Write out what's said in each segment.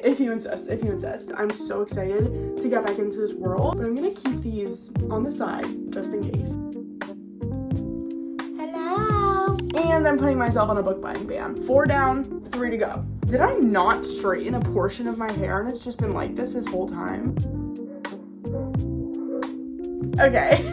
Okay, if you insist, if you insist. I'm so excited to get back into this world, but I'm gonna keep these on the side just in case. Hello. And I'm putting myself on a book buying ban. 4 down, 3 to go. Did I not straighten a portion of my hair and it's just been like this whole time? Okay.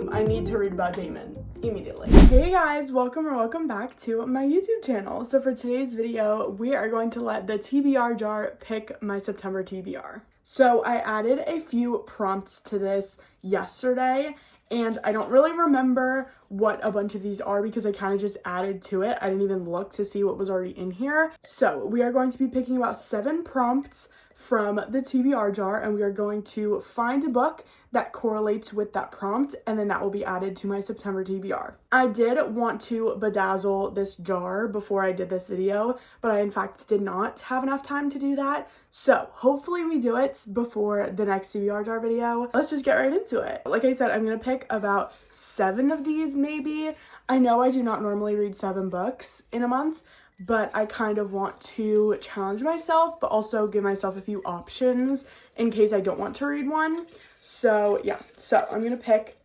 I need to read about Damon immediately. Hey guys, welcome back to my YouTube channel. So for today's video, we are going to let the TBR jar pick my September TBR. So I added a few prompts to this yesterday, and I don't really remember what a bunch of these are because I kind of just added to it. I didn't even look to see what was already in here. So we are going to be picking about 7 prompts from the TBR jar, and we are going to find a book that correlates with that prompt, and then that will be added to my September TBR. I did want to bedazzle this jar before I did this video, but I in fact did not have enough time to do that. So hopefully we do it before the next TBR jar video. Let's just get right into it. Like I said, I'm gonna pick about 7 of these maybe. I know I do not normally read 7 books in a month, but I kind of want to challenge myself, but also give myself a few options in case I don't want to read one. So yeah, so I'm gonna pick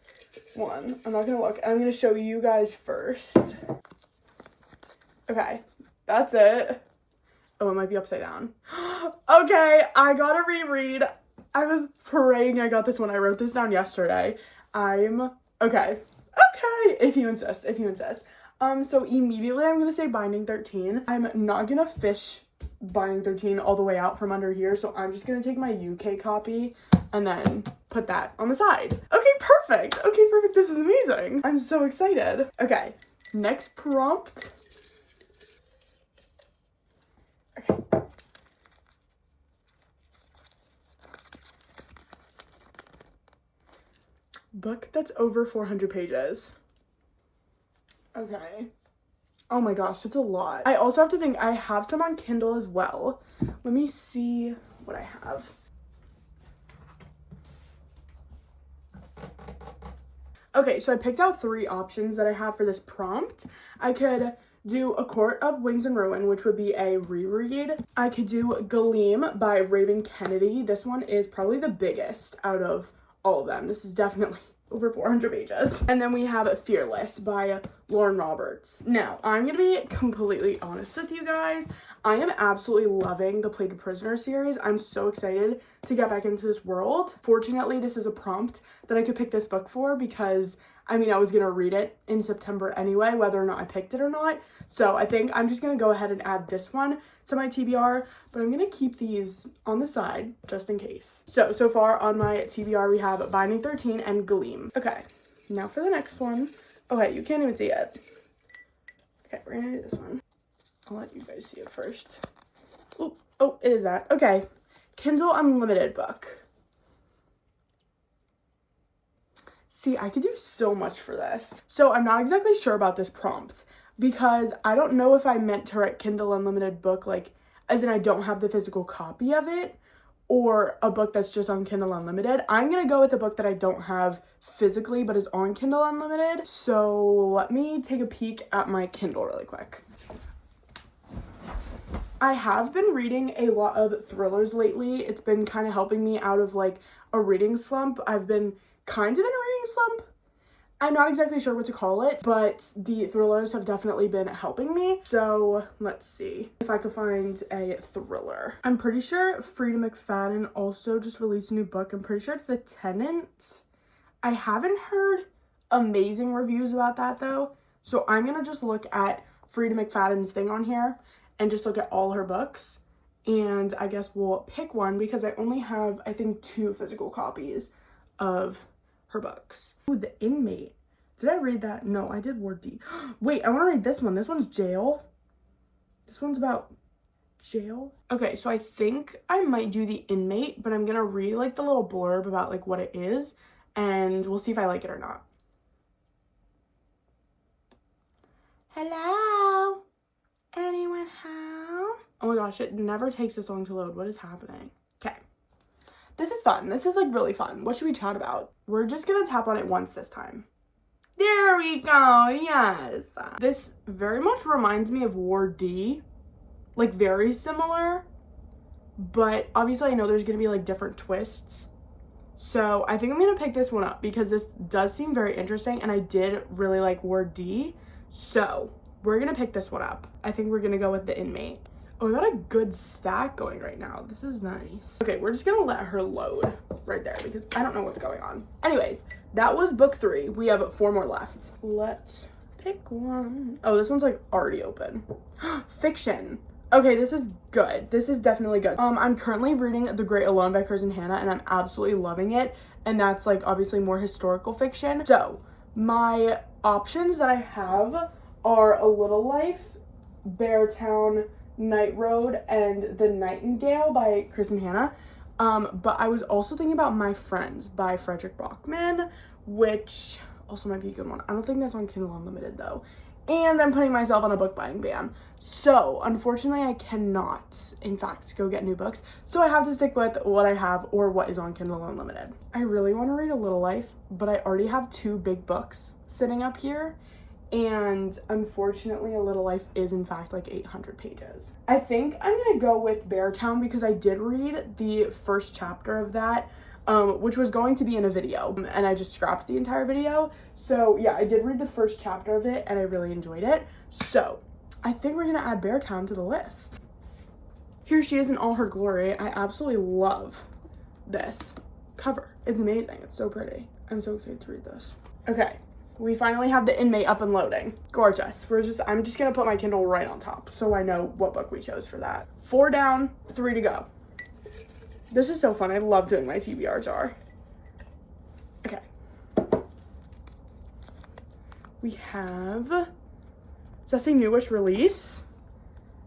one. I'm not gonna look. I'm gonna show you guys first. Okay, that's it. Oh, it might be upside down. Okay, I gotta reread. I was praying I got this one. I wrote this down yesterday. Okay, if you insist, if you insist. So immediately I'm gonna say Binding 13. I'm not gonna fish Binding 13 all the way out from under here, so I'm just gonna take my UK copy and then put that on the side. Okay, perfect. Okay, perfect. This is amazing. I'm so excited. Okay, next prompt. Okay. Book that's over 400 pages. Okay. Oh my gosh, it's a lot. I also have to think, I have some on Kindle as well. Let me see what I have. Okay, so I picked out 3 options that I have for this prompt. I could do A Court of Wings and Ruin, which would be a reread. I could do Gleam by Raven Kennedy. This one is probably the biggest out of all of them. This is definitely over 400 pages. And then we have Fearless by Lauren Roberts. Now, I'm gonna be completely honest with you guys. I am absolutely loving the Plated Prisoner series. I'm so excited to get back into this world. Fortunately, this is a prompt that I could pick this book for because, I mean, I was gonna read it in September anyway, whether or not I picked it or not. So I think I'm just gonna go ahead and add this one to my TBR, but I'm gonna keep these on the side just in case. So far on my TBR, we have Binding 13 and Gleam. Okay, now for the next one. Okay, you can't even see it. Okay, we're gonna do this one. I'll let you guys see it first. Oh, it is that. Okay, Kindle Unlimited book. See, I could do so much for this. So I'm not exactly sure about this prompt because I don't know if I meant to write Kindle Unlimited book, like, as in I don't have the physical copy of it, or a book that's just on Kindle Unlimited. I'm gonna go with a book that I don't have physically but is on Kindle Unlimited. So let me take a peek at my Kindle really quick. I have been reading a lot of thrillers lately. It's been kind of helping me out of like a reading slump. I've been kind of in a reading slump. I'm not exactly sure what to call it, but the thrillers have definitely been helping me. So let's see if I could find a thriller. I'm pretty sure Frida McFadden also just released a new book. I'm pretty sure it's The Tenant. I haven't heard amazing reviews about that though. So I'm gonna just look at Frida McFadden's thing on here and just look at all her books. And I guess we'll pick one because I only have, I think, 2 physical copies of her books. Ooh, The Inmate. Did I read that? No, I did Ward D. Wait, I want to read this one. This one's Jail. This one's about jail. Okay, so I think I might do The Inmate, but I'm gonna read like the little blurb about like what it is, and we'll see if I like it or not. Hello? Anyone home? Oh my gosh, it never takes this long to load. What is happening? Okay. This is fun. This is like really fun. What should we chat about? We're just gonna tap on it once this time. There we go. Yes. This very much reminds me of Ward D. like very similar, but obviously I know there's gonna be like different twists. So I think I'm gonna pick this one up because this does seem very interesting and I did really like word D. So we're gonna pick this one up. I think we're gonna go with The Inmate. Oh, we got a good stack going right now. This is nice. Okay, we're just gonna let her load right there because I don't know what's going on. Anyways, that was book 3. We have 4 more left. Let's pick one. Oh, this one's like already open. Fiction. Okay, this is good. This is definitely good. I'm currently reading The Great Alone by Kristen Hanna and I'm absolutely loving it. And that's like obviously more historical fiction. So my options that I have are A Little Life, Beartown, Night Road, and The Nightingale by Kristen Hanna. But I was also thinking about My Friends by Frederick Bachman, which also might be a good one. I don't think that's on Kindle Unlimited though. And I'm putting myself on a book buying ban. So unfortunately I cannot, in fact, go get new books. So I have to stick with what I have or what is on Kindle Unlimited. I really want to read A Little Life, but I already have 2 big books sitting up here. And unfortunately, A Little Life is in fact like 800 pages. I think I'm gonna go with Beartown because I did read the first chapter of that, which was going to be in a video, and I just scrapped the entire video. So yeah, I did read the first chapter of it and I really enjoyed it. So I think we're gonna add Beartown to the list. Here she is in all her glory. I absolutely love this cover. It's amazing. It's so pretty. I'm so excited to read this. Okay. We finally have The Inmate up and loading. Gorgeous. I'm just gonna put my Kindle right on top so I know what book we chose for that. 4 down, 3 to go. This is so fun. I love doing my TBR jar. Okay. We have, does that say newish release?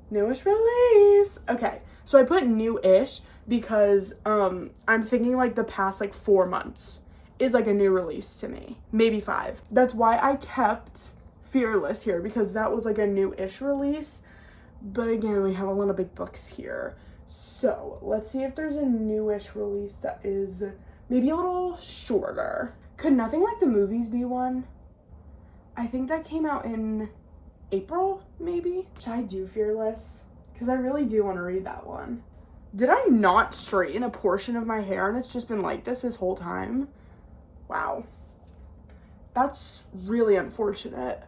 Newish release. Okay. So I put new-ish because I'm thinking like the past like 4 months is like a new release to me, maybe 5. That's why I kept Fearless here because that was like a new-ish release. But again, we have a lot of big books here. So let's see if there's a newish release that is maybe a little shorter. Could Nothing Like the Movies be one? I think that came out in April, maybe. Should I do Fearless? Because I really do want to read that one. Did I not straighten a portion of my hair and it's just been like this whole time? Wow. That's really unfortunate.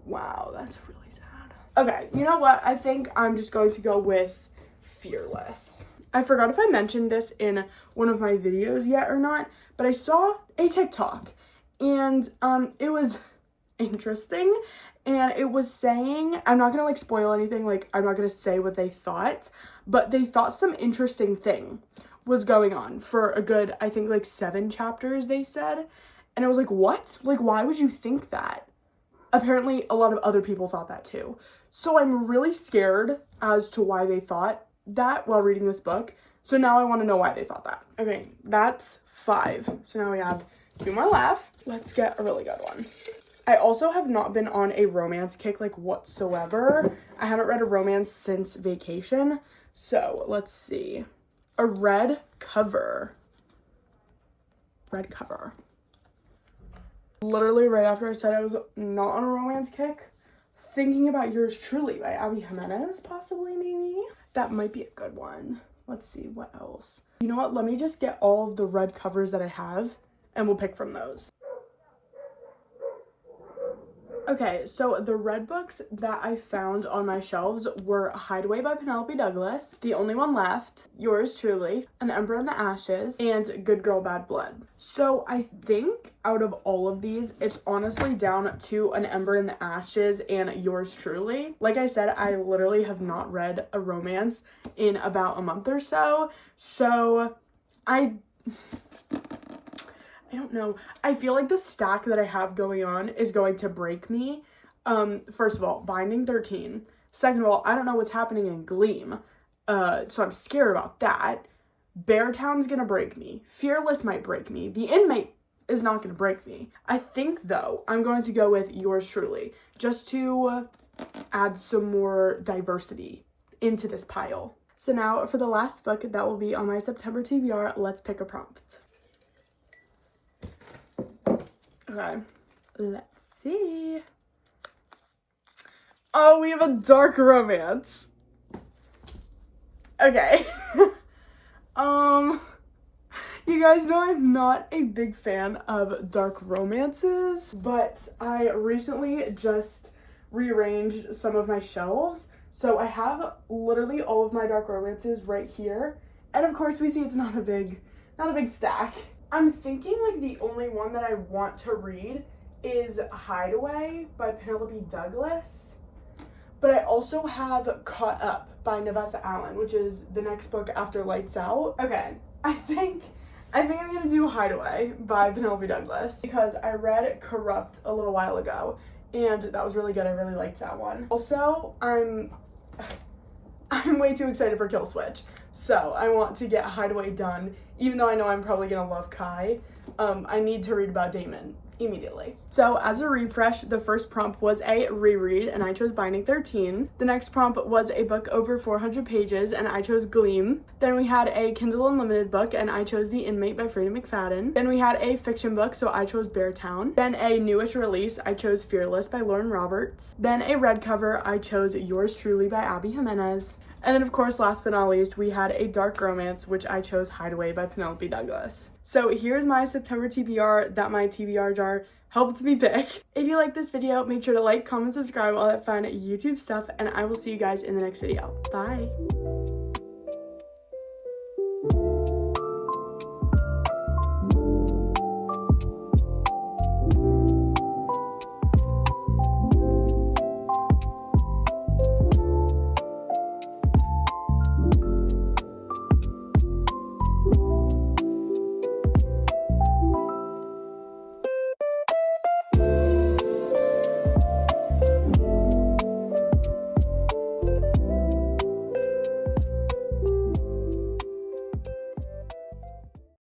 Wow, that's really sad. Okay, you know what? I think I'm just going to go with Fearless. I forgot if I mentioned this in one of my videos yet or not, but I saw a TikTok and it was interesting and it was saying, I'm not gonna like spoil anything, like I'm not gonna say what they thought, but they thought some interesting thing was going on for a good, I think like 7 chapters they said. And I was like, what? Like, why would you think that? Apparently a lot of other people thought that too. So I'm really scared as to why they thought that while reading this book. So now I want to know why they thought that. Okay, that's 5. So now we have 2 more left. Let's get a really good one. I also have not been on a romance kick like whatsoever. I haven't read a romance since vacation. So let's see. A red cover. Red cover. Literally right after I said I was not on a romance kick, thinking about Yours Truly by Abby Jimenez, possibly, maybe. That might be a good one. Let's see, what else? You know what? Let me just get all of the red covers that I have, and we'll pick from those. Okay, so the red books that I found on my shelves were Hideaway by Penelope Douglas, The Only One Left, Yours Truly, An Ember in the Ashes, and Good Girl, Bad Blood. So I think out of all of these, it's honestly down to An Ember in the Ashes and Yours Truly. Like I said, I literally have not read a romance in about a month or so, so I don't know. I feel like the stack that I have going on is going to break me. First of all, Binding 13. Second of all, I don't know what's happening in Gleam. So I'm scared about that. Beartown's gonna break me. Fearless might break me. The Inmate is not gonna break me. I think, though, I'm going to go with Yours Truly. Just to add some more diversity into this pile. So now, for the last book that will be on my September TBR, let's pick a prompt. Okay, let's see. Oh, we have a dark romance. Okay. You guys know I'm not a big fan of dark romances, but I recently just rearranged some of my shelves. So I have literally all of my dark romances right here. And of course we see it's not a big stack. I'm thinking like the only one that I want to read is Hideaway by Penelope Douglas. But I also have Caught Up by Navessa Allen, which is the next book after Lights Out. Okay, I think I'm gonna do Hideaway by Penelope Douglas because I read Corrupt a little while ago and that was really good. I really liked that one. Also, I'm way too excited for Kill Switch, so I want to get Hideaway done. Even though I know I'm probably gonna love Kai, I need to read about Damon immediately. So as a refresh, the first prompt was a reread and I chose Binding 13. The next prompt was a book over 400 pages and I chose Gleam. Then we had a Kindle Unlimited book and I chose The Inmate by Freida McFadden. Then we had a fiction book, so I chose Beartown. Then a newish release, I chose Fearless by Lauren Roberts. Then a red cover, I chose Yours Truly by Abby Jimenez. And then of course, last but not least, we had a dark romance, which I chose Hideaway by Penelope Douglas. So here's my September TBR that my TBR jar helped me pick. If you like this video, make sure to like, comment, subscribe, all that fun YouTube stuff, and I will see you guys in the next video. Bye!